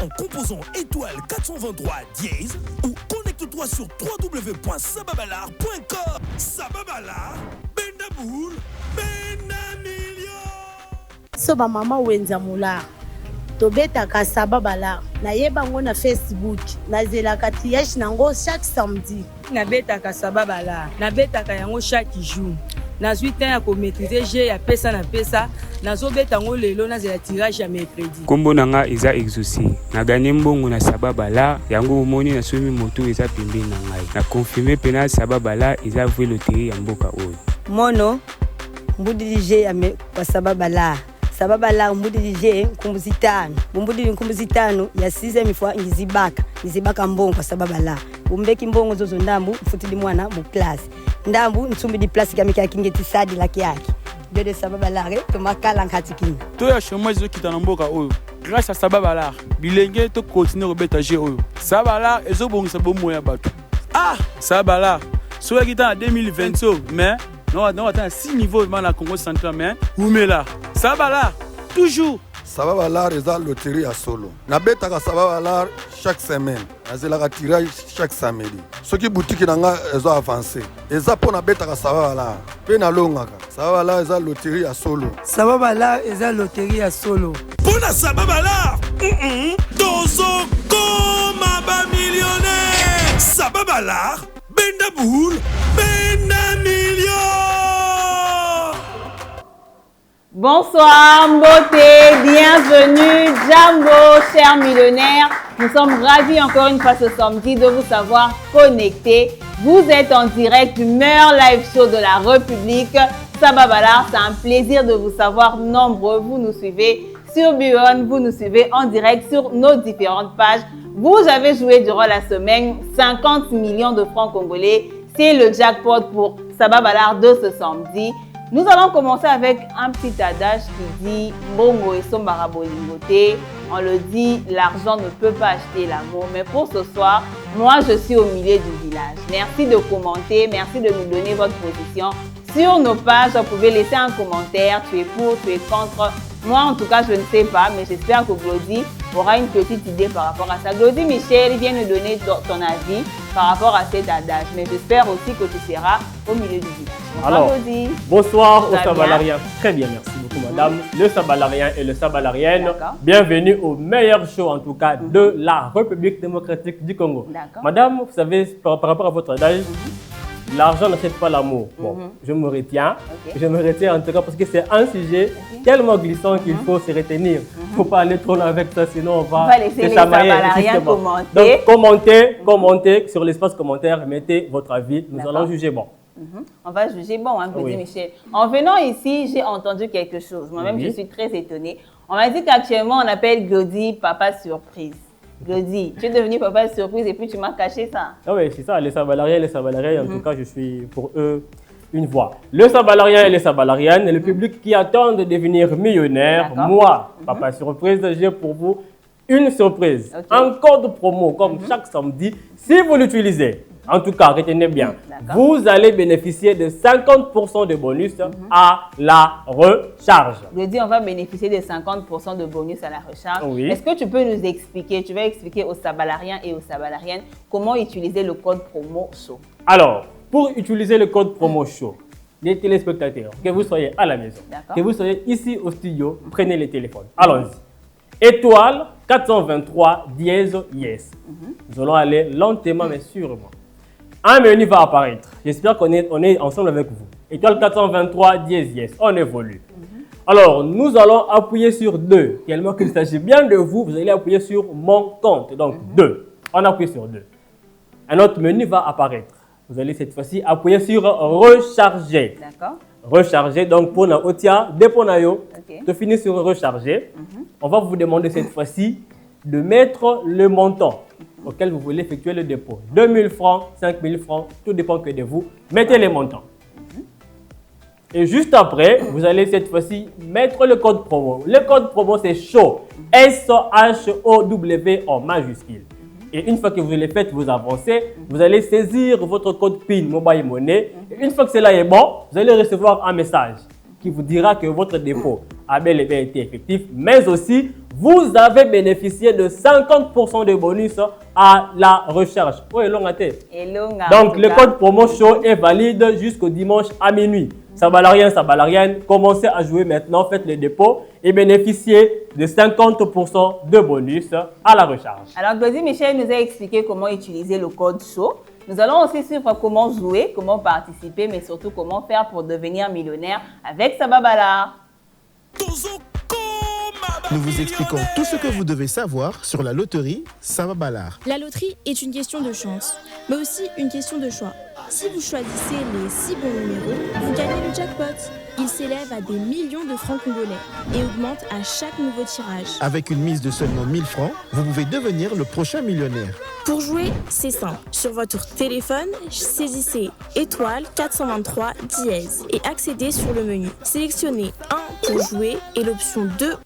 en composant étoile 423 dièse ou connecte-toi sur www.sababalar.com. Sababalar, Bendaboul, Benamilio. Soba mama wenza mula. Tobetaka Sababalar. Nayeba ngo na Facebook. Nazelaka triage nango chaque samedi. Nabetaka Sababalar. Nabetaka yango chaque jour. Nazwi temps ya ko maîtriser G ya pesa na pesa. Nazobeta ngo lelo nazela tirage ya mercredi. Kombo nanga eza exaucé. Na gagné mbongo na Sababalar. Yango omoni na somi moto eza pembeni na ngai. Na confirmer pena Sababalar eza vue loterie ya mboka oyo. Mono mbudi G ya kwa Sababalar. Sababalar mbudi G nkumbuzitano. Mbudi nkumbuzitano ya 6e fois ngizibaka mbongo kwa Sababalar. Umbeki mbongo zozo ndambu mfutili mwana mu class. Ndambu nsumbi di place kamika kingeti sadi laki yake. De Sababalar to makala nkatikini. To ya chômage zo kitana mboka oyo. Grâce à Sababalar, bilenge to continuer robeta G oyo. Sababalar ezo bongisa bomo ya bato. Ah, Sababalar. So ya kitana 2020 mais non attends 6 niveaux dans la Congo central mais oumela. Sababalar toujours Sababalar eza loterie à solo. Nabetaka Sababalar chaque semaine. Nazelaka tirage chaque samedi. Soki boutique nanga ezo avancé. Eza po nabetaka Sababalar. Pe na longaka. Sababalar eza loterie à solo. Sababalar eza loterie à solo. Pona Sababalar, Dozo Koma ba millionnaire. Sababalar, Bendaboul, Benamilio. Bonsoir Mbote, bienvenue Jambo, chers millionnaires. Nous sommes ravis encore une fois ce samedi de vous savoir connectés. Vous êtes en direct du meilleur live show de la République, Sababalar. C'est un plaisir de vous savoir nombreux. Vous nous suivez sur Buon, vous nous suivez en direct sur nos différentes pages. Vous avez joué durant la semaine 50 millions de francs congolais. C'est le jackpot pour Sababalar de ce samedi. Nous allons commencer avec un petit adage qui dit « Bongo et sombara bolingote ». On le dit, l'argent ne peut pas acheter l'amour. Mais pour ce soir, moi je suis au milieu du village. Merci de commenter, merci de nous donner votre position. Sur nos pages, vous pouvez laisser un commentaire, tu es pour, tu es contre. Moi en tout cas, je ne sais pas, mais j'espère que Glody aura une petite idée par rapport à ça. Glody Michel vient nous donner ton avis par rapport à cet adage. Mais j'espère aussi que tu seras au milieu du village. Alors, bonsoir aux Sabalariens. Très bien, merci beaucoup madame. Le Sabalarien et le Sabalarienne, bienvenue au meilleur show en tout cas de la République démocratique du Congo. Madame, vous savez, par rapport à votre adage, l'argent n'achète pas l'amour. Bon, je me retiens. Je me retiens en tout cas parce que c'est un sujet tellement glissant qu'il faut se retenir. Il ne faut pas aller trop loin avec ça, sinon on va laisser les Sabalariens commenter. Donc commentez sur l'espace commentaire, mettez votre avis. Nous allons juger bon. On va juger bon, hein, Glody Michel. En venant ici, j'ai entendu quelque chose. Moi-même, je suis très étonnée. On m'a dit qu'actuellement, on appelle Glody Papa Surprise. Glody, tu es devenu Papa Surprise et puis tu m'as caché ça. Ah oui, c'est ça, les Sabalariens, en tout cas, je suis pour eux une voix. Le Sabalarien et les Sabalariennes, le public qui attend de devenir millionnaire, moi, Papa Surprise, j'ai pour vous une surprise. Un code promo, comme chaque samedi, si vous l'utilisez. En tout cas, retenez bien, vous allez bénéficier de 50% de bonus à la recharge. Je dis, on va bénéficier de 50% de bonus à la recharge. Est-ce que tu peux nous expliquer, tu vas expliquer aux Sabalariens et aux Sabalariennes comment utiliser le code promo show? Alors, pour utiliser le code promo show, les téléspectateurs, que vous soyez à la maison, que vous soyez ici au studio, prenez les téléphones. Allons-y. Étoile 423 dièse yes. Nous allons aller lentement mais sûrement. Un menu va apparaître. J'espère qu'on est ensemble avec vous. Étoile 423 dièse yes. On évolue. Alors, nous allons appuyer sur 2. Tellement qu'il s'agit bien de vous, vous allez appuyer sur mon compte. Donc 2. On appuie sur 2. Un autre menu va apparaître. Vous allez cette fois-ci appuyer sur recharger. D'accord. Recharger. Donc pour la Otia, Deponayo, de finir sur recharger. On va vous demander cette fois-ci de mettre le montant auquel vous voulez effectuer le dépôt. 2000 francs, 5000 francs, tout dépend que de vous. Mettez les montants. Et juste après, vous allez cette fois-ci mettre le code promo. Le code promo, c'est SHOW. S-H-O-W en majuscule. Et une fois que vous l'avez fait, vous avancez, vous allez saisir votre code PIN Mobile Money. Et une fois que cela est bon, vous allez recevoir un message qui vous dira que votre dépôt a bel et bien été effectif, mais aussi vous avez bénéficié de 50% de bonus à la recharge. Oh, donc le code promo show est valide jusqu'au dimanche à minuit. Sabalarienne, commencez à jouer maintenant, faites le dépôt et bénéficiez de 50% de bonus à la recharge. Alors, Gozi Michel nous a expliqué comment utiliser le code show. Nous allons aussi suivre comment jouer, comment participer, mais surtout comment faire pour devenir millionnaire avec Sababala. Nous vous expliquons tout ce que vous devez savoir sur la loterie Sababalar. La loterie est une question de chance, mais aussi une question de choix. Si vous choisissez les 6 bons numéros, vous gagnez le jackpot. Il s'élève à des millions de francs congolais et augmente à chaque nouveau tirage. Avec une mise de seulement 1000 francs, vous pouvez devenir le prochain millionnaire. Pour jouer, c'est simple. Sur votre téléphone, saisissez étoile 423 dièse et accédez sur le menu. Sélectionnez 1 pour jouer et l'option 2.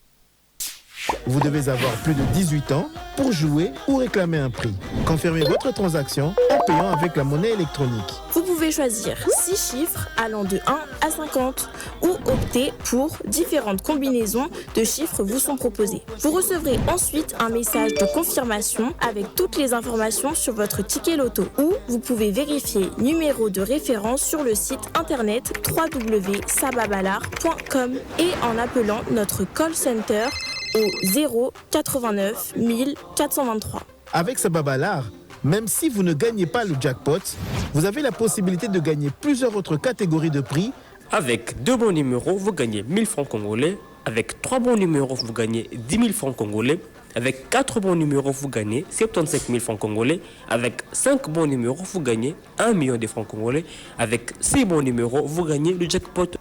Vous devez avoir plus de 18 ans pour jouer ou réclamer un prix. Confirmez votre transaction en payant avec la monnaie électronique. Vous pouvez choisir 6 chiffres allant de 1 à 50 ou opter pour différentes combinaisons de chiffres vous sont proposées. Vous recevrez ensuite un message de confirmation avec toutes les informations sur votre ticket loto ou vous pouvez vérifier numéro de référence sur le site internet www.sababalar.com et en appelant notre call center au 0 89 423. Avec Sababalar, même si vous ne gagnez pas le jackpot, vous avez la possibilité de gagner plusieurs autres catégories de prix. Avec 2 bons numéros, vous gagnez 1000 francs congolais. Avec 3 bons numéros, vous gagnez 10 000 francs congolais. Avec 4 bons numéros, vous gagnez 75 000 francs congolais. Avec 5 bons numéros, vous gagnez 1 million de francs congolais. Avec 6 bons numéros, vous gagnez le jackpot.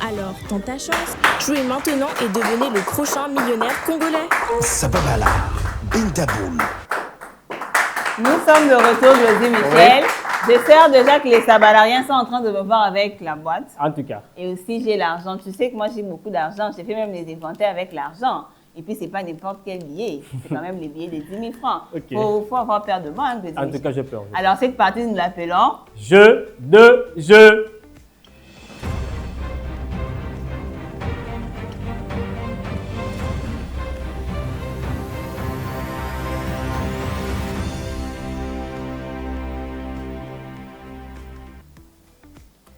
Alors, tente ta chance. Jouez maintenant et devenez le prochain millionnaire congolais. Sababala, Bintaboul. Nous sommes de retour, Gozi Michel. Oui. J'espère déjà que les Sabalariens sont en train de me voir avec la boîte. En tout cas. Et aussi, j'ai l'argent. Tu sais que moi, j'ai beaucoup d'argent. J'ai fait même les inventaires avec l'argent. Et puis, ce n'est pas n'importe quel billet. C'est quand même les billets de 10 000 francs. Il faut avoir peur de moi. Hein, Gozi en tout cas, j'ai peur. Alors, cette partie, nous l'appelons jeu de jeu.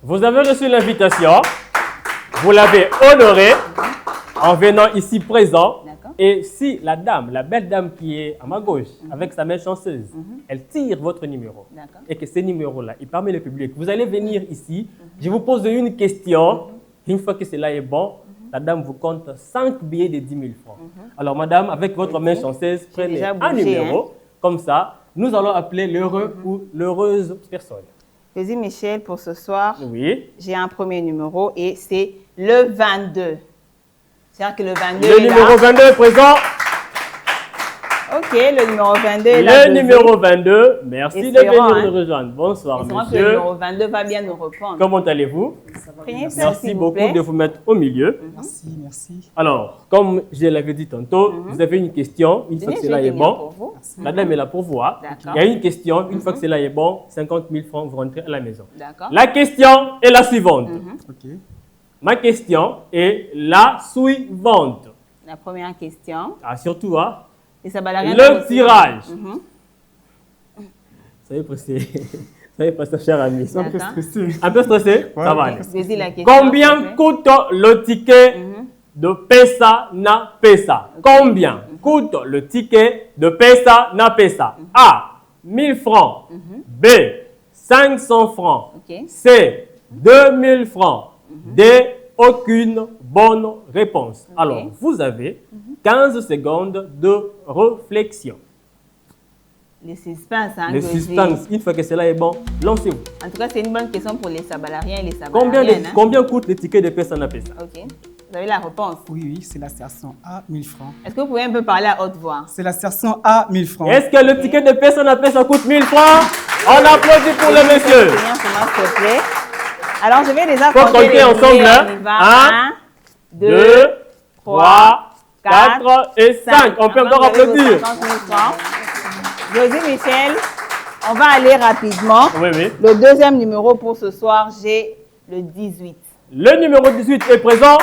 Vous avez reçu l'invitation, vous l'avez honorée en venant ici présent. Et si la dame, la belle dame qui est à ma gauche, avec sa main chanceuse, elle tire votre numéro et que ce numéro-là, il permet le public, vous allez venir ici, je vous pose une question, une fois que cela est bon, la dame vous compte 5 billets de 10 000 francs. Alors madame, avec votre main chanceuse, prenez un numéro, comme ça, nous allons appeler l'heureux ou l'heureuse personne. Gozi Michel, pour ce soir, oui. J'ai un premier numéro et c'est le 22. C'est-à-dire que le 22 le numéro 22 est présent. Ok, le numéro 22 est là. Le numéro 22, merci de venir nous rejoindre. Bonsoir, monsieur. Le numéro 22 va bien nous reprendre. Comment allez-vous? Merci beaucoup de vous mettre au milieu. Merci, merci. Alors, comme je l'avais dit tantôt, vous avez une question, une fois que cela est bon. La dame est là pour vous. Il y a une question, une fois que cela est bon, 50 000 francs, vous rentrez à la maison. La question est la suivante. Ma question est la suivante. La première question. Ah, surtout, le tirage. Soyez pressé. Soyez pressé, cher ami. Un peu stressé. Un peu stressé? Ouais, ça va aller. Combien coûte le ticket de Pesa na Pesa? Combien coûte le ticket de Pesa na Pesa? A. 1000 francs. B. 500 francs. C. 2000 francs. D. Aucune bonne réponse. Alors, vous avez 15 secondes de réflexion. Le suspense, hein, le suspense, une fois que cela est bon, lancez-vous. En tout cas, c'est une bonne question pour les Sabalariens et les Sabalariennes. Combien coûte le ticket de Pesa na Pesa? Ok. Vous avez la réponse? Oui, c'est la station A, 1000 francs. Est-ce que vous pouvez un peu parler à haute voix? C'est la station A, 1000 francs. Est-ce que le ticket de Pesa na Pesa coûte 1000 francs? On applaudit pour le monsieur. Alors, je vais déjà compter ensemble. 1, 2, 3, 4 et 5. On peut encore applaudir. Gozi Michel, on va aller rapidement. Oui, oui. Le deuxième numéro pour ce soir, j'ai le 18. Le numéro 18 est présent.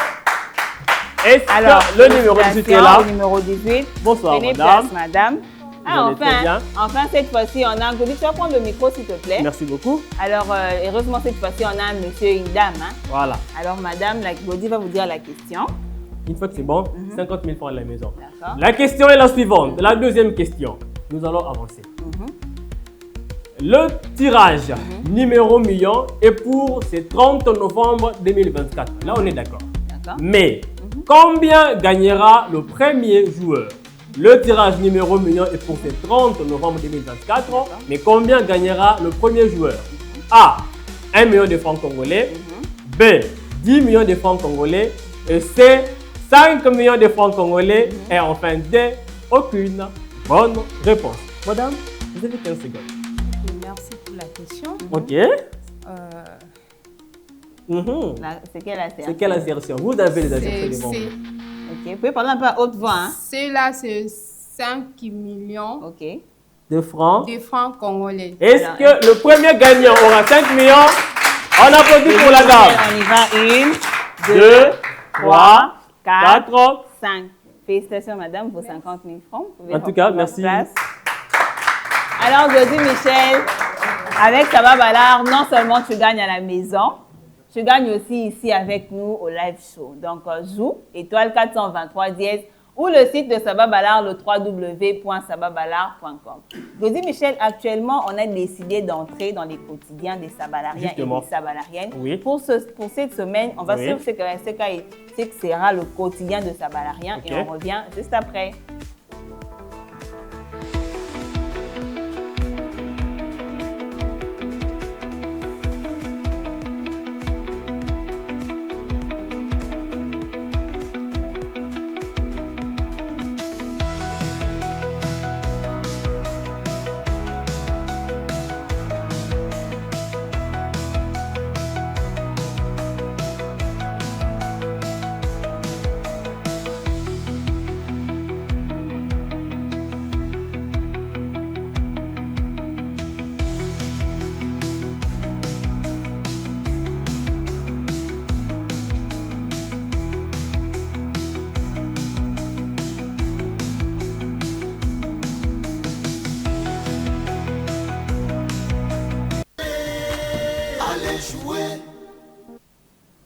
Est-ce que le numéro 18 est là? Numéro 18. Bonsoir, Prenez madame. place, madame. Ah, Vous allez très bien. enfin, cette fois-ci, on a un... Tu vas prendre le micro, s'il te plaît. Merci beaucoup. Alors, heureusement, cette fois-ci, on a un monsieur et une dame. Hein. Voilà. Alors, madame, Godi va vous dire la question. Une fois que c'est bon, 50 000 francs à la maison. D'accord. La question est la suivante. La deuxième question. Nous allons avancer. Le tirage numéro million est pour ce 30 novembre 2024. Là, on est d'accord. Mais combien gagnera le premier joueur? Le tirage numéro million est pour ce 30 novembre 2024. Mais combien gagnera le premier joueur? A. 1 million de francs congolais. B. 10 millions de francs congolais. Et C. 5 millions de francs congolais. Et enfin D. Aucune bonne réponse. Madame, vous avez 15 secondes. Merci pour la question. Ok. C'est quelle assertion? C'est quelle assertion? Vous avez les assertions devant vous. Ok, vous pouvez parler un peu à haute voix. Hein? C'est-là, c'est 5 millions de francs congolais. Est-ce que le premier gagnant aura 5 millions? On applaudit pour la dame. On y va. 1, 2, 3, 4, 5. Félicitations, madame, vos 50 000 francs. En tout cas, merci. Alors, Godi Michel, avec Saba Ballard, non seulement tu gagnes à la maison, tu gagnes aussi ici avec nous au live show. Donc, joue, étoile 423 dièse, ou le site de Saba Ballard, le www.sababallard.com. Godi Michel, actuellement, on a décidé d'entrer dans les quotidiens des Sabalariens et des Sabalariennes. Oui. Pour cette semaine, on va suivre ce que sera le quotidien de Sabalariens et on revient juste après.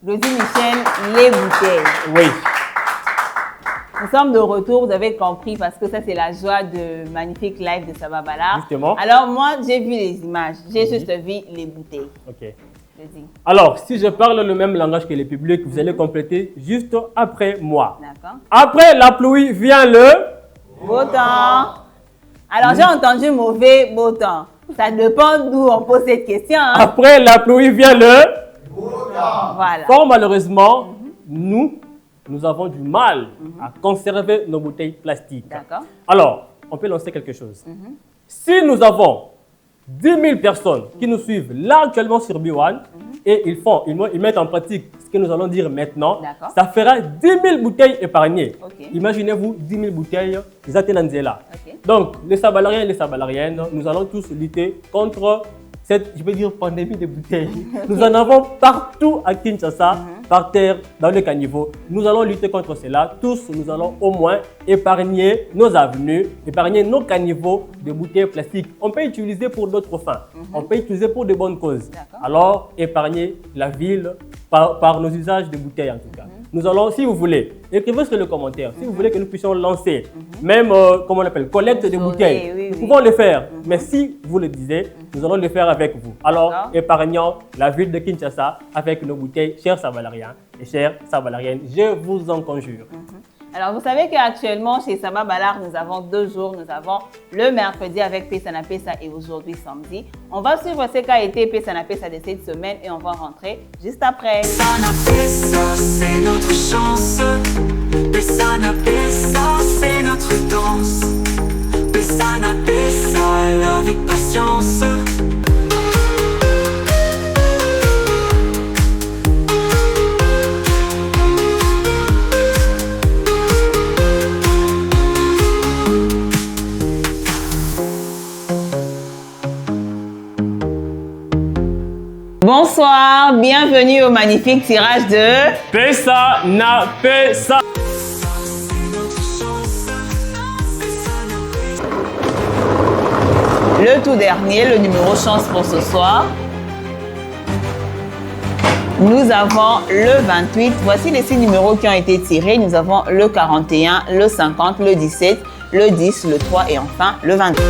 Godi Michel, les bouteilles. Oui. Nous sommes de retour, vous avez compris, parce que ça, c'est la joie de magnifique live de Saba Ballard. Justement. Alors, moi, j'ai vu les images, j'ai juste vu les bouteilles. Ok. Alors, si je parle le même langage que le public, vous allez compléter juste après moi. D'accord. Après la pluie vient le... Beau temps. Alors, j'ai entendu mauvais beau temps. Ça dépend d'où on pose cette question. Hein. Après la pluie vient le... Voilà. Fort malheureusement, nous avons du mal à conserver nos bouteilles plastiques. D'accord. Alors, on peut lancer quelque chose. Si nous avons 10 000 personnes qui nous suivent là actuellement sur B1 et ils mettent en pratique ce que nous allons dire maintenant, ça fera 10 000 bouteilles épargnées. Imaginez-vous 10 000 bouteilles Zatenanzela. Donc, les Sabalariens et les Sabalariennes, nous allons tous lutter contre cette, je veux dire, pandémie des bouteilles. Nous en avons partout à Kinshasa, par terre, dans les caniveaux. Nous allons lutter contre cela. Tous, nous allons au moins épargner nos avenues, épargner nos caniveaux de bouteilles plastiques. On peut utiliser pour d'autres fins. On peut utiliser pour de bonnes causes. Alors, épargner la ville par nos usages de bouteilles en tout cas. Nous allons, si vous voulez, écrivez sur le commentaire, si vous voulez que nous puissions lancer, même, comment on appelle, collecte de bouteilles, nous pouvons le faire. Mais si vous le disiez, nous allons le faire avec vous. Alors, épargnons la ville de Kinshasa avec nos bouteilles, chers Sabalariens et chères Sabalariennes, je vous en conjure. Alors, vous savez qu'actuellement, chez Saba Ballard, nous avons 2 jours. Nous avons le mercredi avec Pesana Pesa et aujourd'hui samedi. On va suivre ce qu'a été Pesana Pesa de cette semaine et on va rentrer juste après. Pesana Pesa, c'est notre chance. Pesana Pesa, c'est notre danse. Pesana Pesa, love et patience. Bonsoir, bienvenue au magnifique tirage de Pesana Pesa. Le tout dernier, le numéro chance pour ce soir. Nous avons le 28. Voici les 6 numéros qui ont été tirés. Nous avons le 41, le 50, le 17, le 10, le 3 et enfin le 22.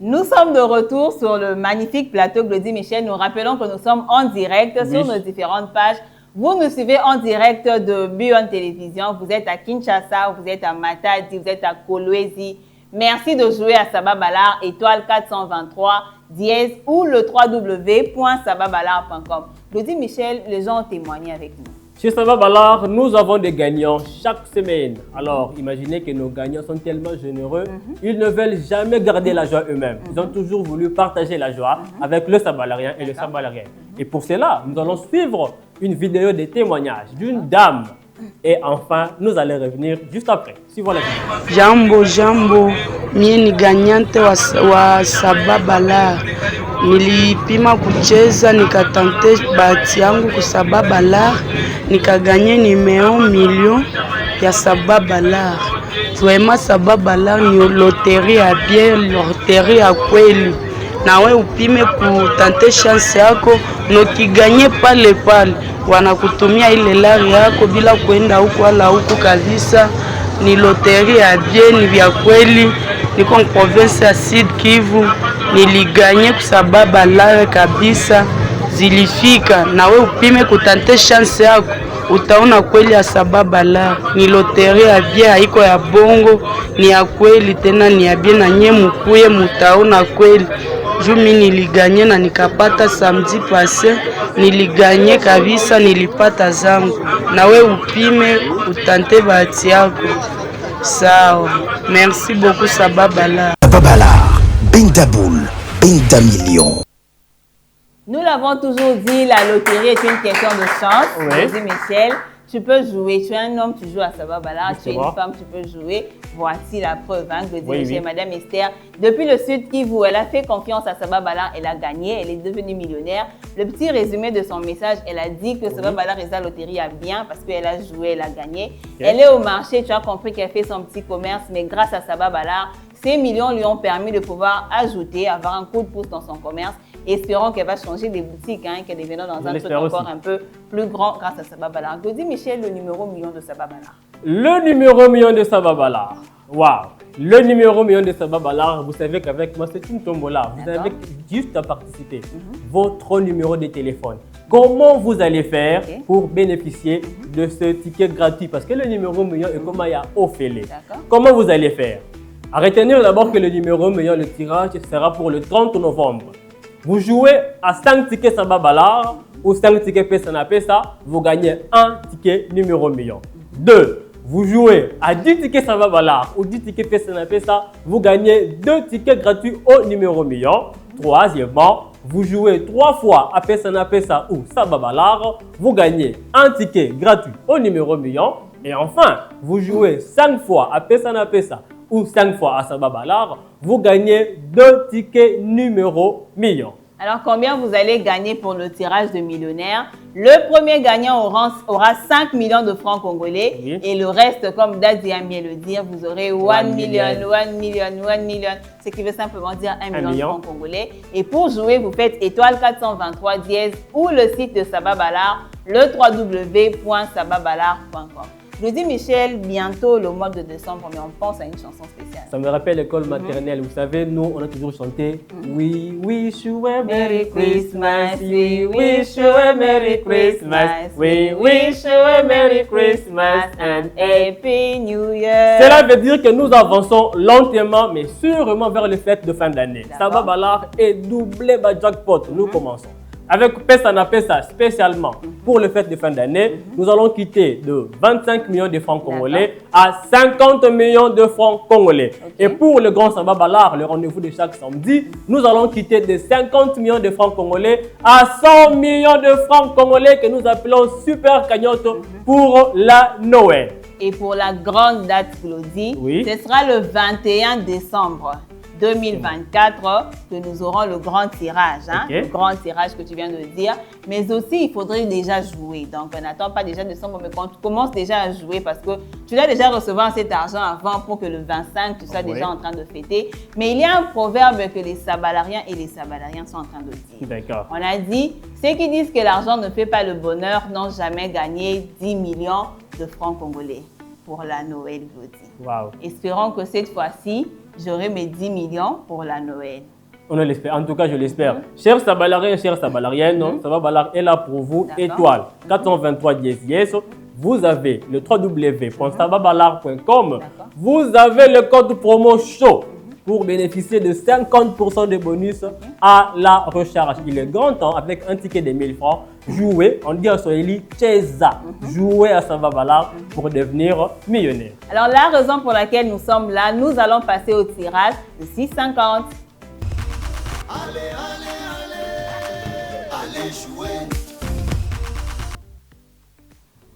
Nous sommes de retour sur le magnifique plateau Glody Michel. Nous rappelons que nous sommes en direct sur nos différentes pages. Vous nous suivez en direct de Beyond Télévision. Vous êtes à Kinshasa, vous êtes à Matadi, vous êtes à Kolwezi. Merci de jouer à Sababalar, étoile 423, dièse ou le www.sababalar.com. Glody Michel, les gens ont témoigné avec nous. Chez Sababalar, nous avons des gagnants chaque semaine. Alors, imaginez que nos gagnants sont tellement généreux, ils ne veulent jamais garder la joie eux-mêmes. Ils ont toujours voulu partager la joie avec le Sabalarien et le Sabalarien. Et pour cela, nous allons suivre une vidéo de témoignage d'une dame. Et enfin, nous allons revenir juste après. Suivons la vidéo. Jambo, mie ni gagnante wa Sababalar. Nilipima kucheza nikatante bahati yangu kwa Sababalar, nikaganye nimeo milioni ya Sababalar. Vraiment Sababalar ni loterie ya bien, loterie ya kweli. Nawe upime kutante chance yako, nokiganye pale pale. Wanakutumia ile lari yako bila kuenda huku wala huku kabisa. Ni loterie ya bien, ni vya kweli. Niko province ya Sud Kivu, niliganye kwa Sababalar kabisa, zilifika. Nawe upime kutante chance yako, utaona kweli ya Sababalar. Ni loterie ya bien, haiko ya bongo, ni ya kweli tena ni ya bien, na nye mukuye mutaona kweli. Jumi niliganye na nikapata samedi passé, niliganye kabisa, nilipata zangu. Nawe upime utante bahati yako. Sawa. Merci beaucoup Sababalar. Sababalar, Bentaboul, Bentamillion. Nous l'avons toujours dit, la loterie est une question de chance. Glody Michel, tu peux jouer. Tu es un homme, tu joues à Sababalar. Tu es une femme, tu peux jouer. Voici la preuve, hein, Glody Michel. Madame Esther, depuis le Sud Kivu, elle a fait confiance à Sababalar. Elle a gagné, elle est devenue millionnaire. Le petit résumé de son message, elle a dit que Sababalar et sa loterie a bien parce qu'elle a joué, elle a gagné. Elle est au marché, tu as compris qu'elle fait son petit commerce, mais grâce à Sababalar, ces millions lui ont permis de pouvoir ajouter, avoir un coup de pouce dans son commerce. Espérons qu'elle va changer des boutiques, hein, qu'elle deviendra dans un truc encore un peu plus grand grâce à Sababalar. Glody Michel, le numéro million de Sababalar. Le numéro million de Sababalar. Waouh! Le numéro million de Sababalar, vous savez qu'avec moi, c'est une tombola. Vous avez juste à participer. Votre numéro de téléphone. Comment vous allez faire pour bénéficier de ce ticket gratuit? Parce que le numéro million est comme il y a Ophélie. Comment vous allez faire? À retenir d'abord que le numéro million, le tirage sera pour le 30 novembre. Vous jouez à 5 tickets Sababalar ou 5 tickets Pesa, vous gagnez un ticket numéro million. 2. Vous jouez à 10 tickets Sababalar ou 10 tickets Pesa, vous gagnez 2 tickets gratuits au numéro million. 3e, vous jouez 3 fois à Pesa ou Sababalar, vous gagnez un ticket gratuit au numéro million. Et enfin, vous jouez 5 fois à Pesa ou 5 fois à Sababalar, vous gagnez 2 tickets numéro million. Alors, combien vous allez gagner pour le tirage de millionnaire? Le premier gagnant aura 5 millions de francs congolais et le reste, comme Daddy aime bien le dire, vous aurez 1 million, ce qui veut simplement dire 1 million de francs congolais. Et pour jouer, vous faites étoile 423 dièse ou le site de Sababalar, le www.sababalar.com. Glody Michel, bientôt le mois de décembre, mais on pense à une chanson spéciale. Ça me rappelle l'école maternelle. Vous savez, nous, on a toujours chanté We wish you a Merry Christmas, we wish you a Merry Christmas, we wish you a Merry Christmas and Happy New Year. Cela veut dire que nous avançons lentement, mais sûrement vers les fêtes de fin d'année. Sababalar est doublé par jackpot. Nous commençons. Avec Pesa spécialement pour les fêtes de fin d'année, nous allons quitter de 25 millions de francs congolais à 50 millions de francs congolais. Et pour le grand Sababalar, le rendez-vous de chaque samedi, nous allons quitter de 50 millions de francs congolais à 100 millions de francs congolais que nous appelons super cagnotte pour la Noël. Et pour la grande date, Glody, ce sera le 21 décembre. 2024 que nous aurons le grand tirage, hein, Okay. le grand tirage que tu viens de dire. Mais aussi, il faudrait déjà jouer. Donc, on n'attend pas déjà décembre, mais quand tu commences déjà à jouer, parce que tu dois déjà recevoir cet argent avant pour que le 25, tu sois déjà en train de fêter. Mais il y a un proverbe que les sabalariens et les sabalariens sont en train de dire. D'accord. On a dit, ceux qui disent que l'argent ne fait pas le bonheur n'ont jamais gagné 10 millions de francs congolais pour la Noël, Glody. Wow. Espérons que cette fois-ci, j'aurai mes 10 millions pour la Noël. On l'espère. En tout cas, je l'espère. Chers sabalariens, chers sabalariennes, Sababalar est là pour vous. Étoile 423 dièse. Vous avez le www.sababalar.com. Vous avez le code promo show pour bénéficier de 50% de bonus à la recharge. Il est grand temps, avec un ticket de 1000 francs, jouer, on dit à Swahili, Cheza, jouer à Sababalar pour devenir millionnaire. Alors, la raison pour laquelle nous sommes là, nous allons passer au tirage de 650. Allez jouer.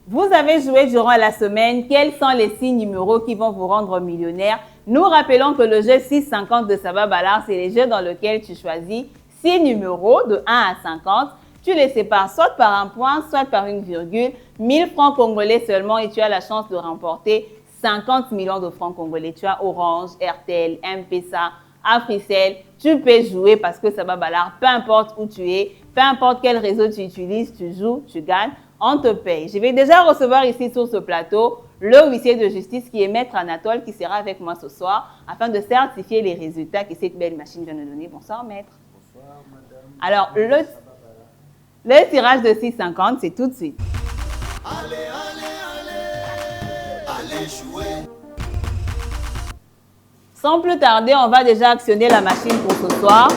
Vous avez joué durant la semaine. Quels sont les 6 numéros qui vont vous rendre millionnaire? Nous rappelons que le jeu 650 de Sababalar, c'est les jeux dans lesquels tu choisis 6 numéros de 1 à 50. Tu les sépares soit par un point, soit par une virgule. 1000 francs congolais seulement et tu as la chance de remporter 50 millions de francs congolais. Tu as Orange, RTL, M-Pesa, Africell. Tu peux jouer parce que Sababalar, peu importe où tu es, peu importe quel réseau tu utilises, tu joues, tu gagnes, on te paye. Je vais déjà recevoir ici sur ce plateau le huissier de justice qui est Maître Anatole qui sera avec moi ce soir afin de certifier les résultats que cette belle machine vient de donner. Bonsoir Maître. Bonsoir Madame. Alors le tirage de 650, c'est tout de suite. Allez jouer. Sans plus tarder, on va déjà actionner la machine pour ce soir.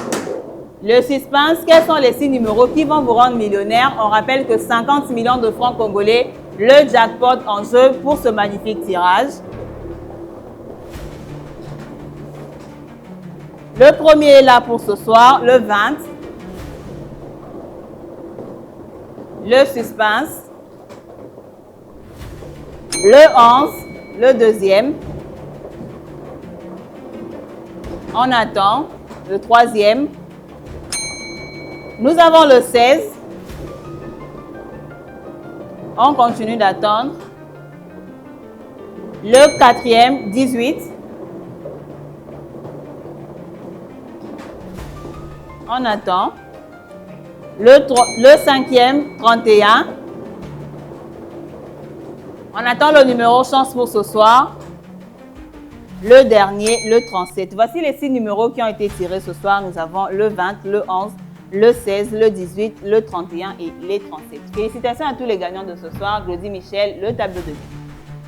Le suspense, quels sont les 6 numéros qui vont vous rendre millionnaire? On rappelle que 50 millions de francs congolais, le jackpot en jeu pour ce magnifique tirage. Le premier est là pour ce soir, le 20. Le suspense. Le 11, le deuxième. On attend le troisième. Nous avons le 16. On continue d'attendre. Le quatrième, 18. On attend. Le cinquième, 31. On attend le numéro chance pour ce soir. Le dernier, le 37. Voici les 6 numéros qui ont été tirés ce soir. Nous avons le 20, le 11, le 16, le 18, le 31 et les 37. Félicitations à tous les gagnants de ce soir. Glody Michel, le tableau de vie.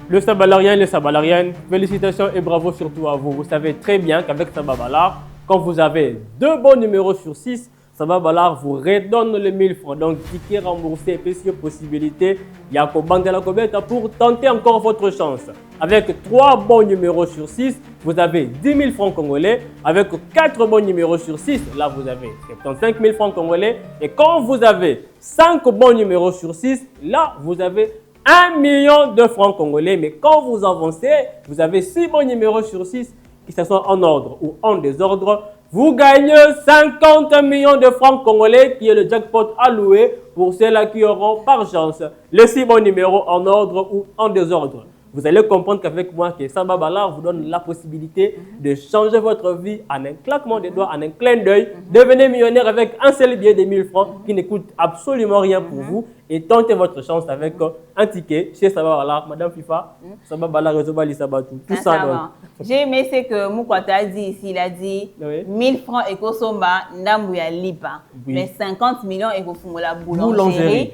Le Sabalarien et les Sabalariennes, félicitations et bravo surtout à vous. Vous savez très bien qu'avec Sababalar, quand vous avez 2 bons numéros sur 6, Sababalar vous redonne les 1000 francs. Donc, ticket remboursé et puis possibilité, il y a la Kobeta pour tenter encore votre chance. Avec 3 bons numéros sur 6, vous avez 10 000 francs congolais. Avec 4 bons numéros sur 6, là vous avez 75 000 francs congolais. Et quand vous avez 5 bons numéros sur 6, là vous avez 1 million de francs congolais. Mais quand vous avancez, vous avez 6 bons numéros sur 6, qui se sont en ordre ou en désordre. Vous gagnez 50 millions de francs congolais qui est le jackpot alloué pour ceux-là qui auront par chance les 6 bons numéros en ordre ou en désordre. Vous allez comprendre qu'avec moi, que Sababalar vous donne la possibilité de changer votre vie en un claquement de doigts, en un clin d'œil. Devenez millionnaire avec un seul billet de 1000 francs qui ne coûte absolument rien pour vous. Et tentez votre chance avec un ticket chez Sababalar. Madame FIFA, Sababalar, Rezobali Sabatou. Tout ça. J'ai aimé ce que Moukwata a dit ici. Il a dit 1000 francs et Kosomba, Ndambouya Lipa. Mais 50 millions et Kofumola boulangerie.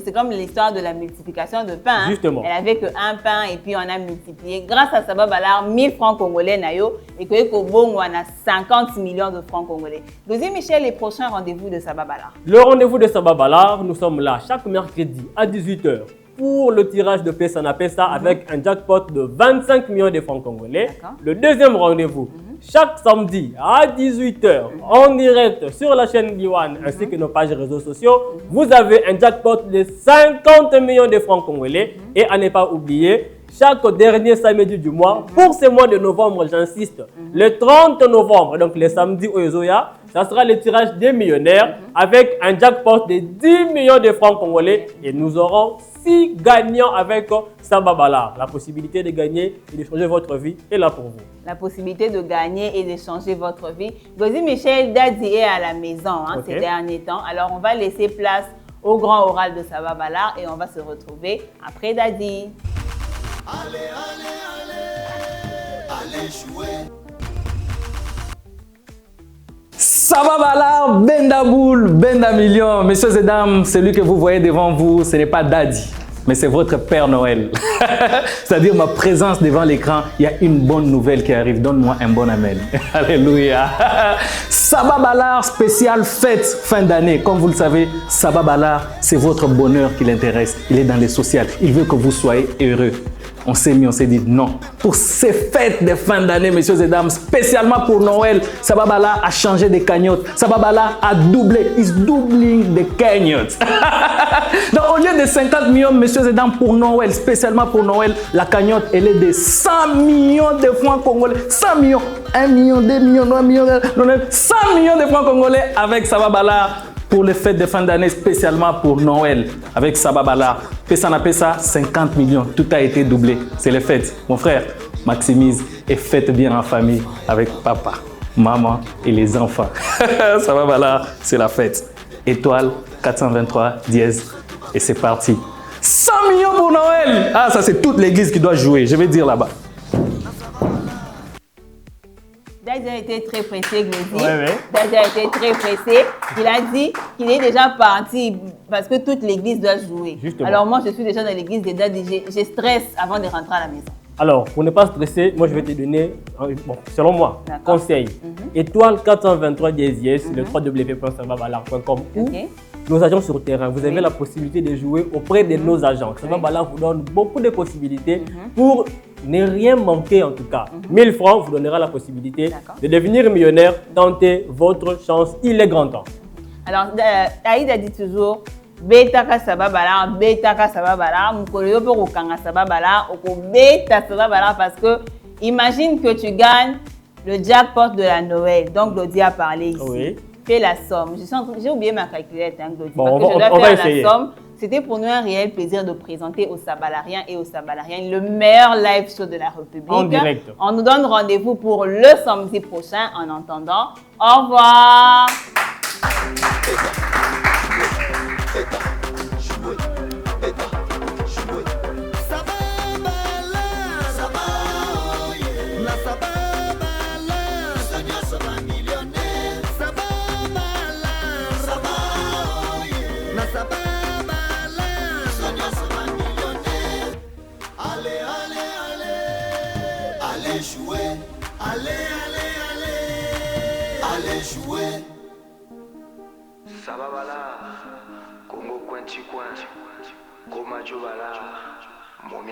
C'est comme l'histoire de la multiplication de pain. Justement. Elle avait qu'un pain et puis on a multiplié. Grâce à Sababalar, 1000 francs congolais nayo et que Kobong on a 50 millions de francs congolais. Glody Michel, les prochains rendez-vous de Sababalar. Le rendez-vous de Sababalar, nous sommes là chaque mercredi à 18 h pour le tirage de Pesa na Pesa avec un jackpot de 25 millions de francs congolais. Le deuxième rendez-vous, chaque samedi à 18h en direct sur la chaîne Liwan ainsi que nos pages réseaux sociaux, vous avez un jackpot de 50 millions de francs congolais. Et à ne pas oublier, chaque dernier samedi du mois, pour ce mois de novembre, j'insiste, le 30 novembre, donc le samedi au Ezoya, ça sera le tirage des millionnaires avec un jackpot de 10 millions de francs congolais et nous aurons 6 gagnants avec Sababala. La possibilité de gagner et de changer votre vie est là pour vous. La possibilité de gagner et de changer votre vie. Gozi Michel Dadi est à la maison ces derniers temps. Alors on va laisser place au grand oral de Sababala et on va se retrouver après Dadi. Allez, jouer. Sababala, Bendaboul, Bendamillion. Messieurs et dames, celui que vous voyez devant vous, ce n'est pas Daddy, mais c'est votre Père Noël. C'est-à-dire ma présence devant l'écran, il y a une bonne nouvelle qui arrive. Donne-moi un bon amen. Alléluia. Sababala, spécial fête fin d'année. Comme vous le savez, Sababala, c'est votre bonheur qui l'intéresse. Il est dans les sociales. Il veut que vous soyez heureux. On s'est dit non. Pour ces fêtes de fin d'année, messieurs et dames, spécialement pour Noël, Sababala a changé de cagnotte. Sababala a doublé. Is doubling the cagnotte. Donc au lieu de 50 millions, messieurs et dames, pour Noël, spécialement pour Noël, la cagnotte, elle est de 100 millions de francs congolais. 100 millions. 1 million, 2 millions, 3 millions, 100 millions de francs congolais avec Sababala. Pour les fêtes de fin d'année, spécialement pour Noël, avec Sababala. Pesa na pesa, 50 millions. Tout a été doublé. C'est les fêtes. Mon frère, maximise et fête bien en famille avec papa, maman et les enfants. Sababala, c'est la fête. Étoile 423 dièse. Et c'est parti. 100 millions pour Noël. Ah, ça c'est toute l'église qui doit jouer. Je vais dire là-bas. Daddy a été très pressé, Glody. Daddy a été très pressé. Il a dit qu'il est déjà parti parce que toute l'église doit jouer. Justement. Alors moi, je suis déjà dans l'église de Daddy. Je stresse avant de rentrer à la maison. Alors, pour ne pas stresser, moi je vais te donner, selon moi, conseil. Étoile 423 dièse, le www.sababala.com ou nos agents sur terrain. Vous avez la possibilité de jouer auprès de nos agents. Sababala vous donne beaucoup de possibilités pour ne rien manquer en tout cas. 1000 francs vous donnera la possibilité de devenir millionnaire. Tentez votre chance, il est grand temps. Alors, Aïda dit toujours, Betaka Sababala, Betaka Sababala, Mukolo pour Okanga Sababala, Oko Beta Sababala, parce que imagine que tu gagnes le jackpot de la Noël. Donc, Glody a parlé ici. Oui. Fais la somme. J'ai oublié ma calculette, Glody. Parce que je dois faire la somme. C'était pour nous un réel plaisir de présenter aux Sabalariens et aux Sabalariennes le meilleur live show de la République. En direct. On nous donne rendez-vous pour le samedi prochain. En attendant, au revoir. Allez jouer, allez jouer. Sababala, Congo Coin Chicoin, Goma Jobala, Momia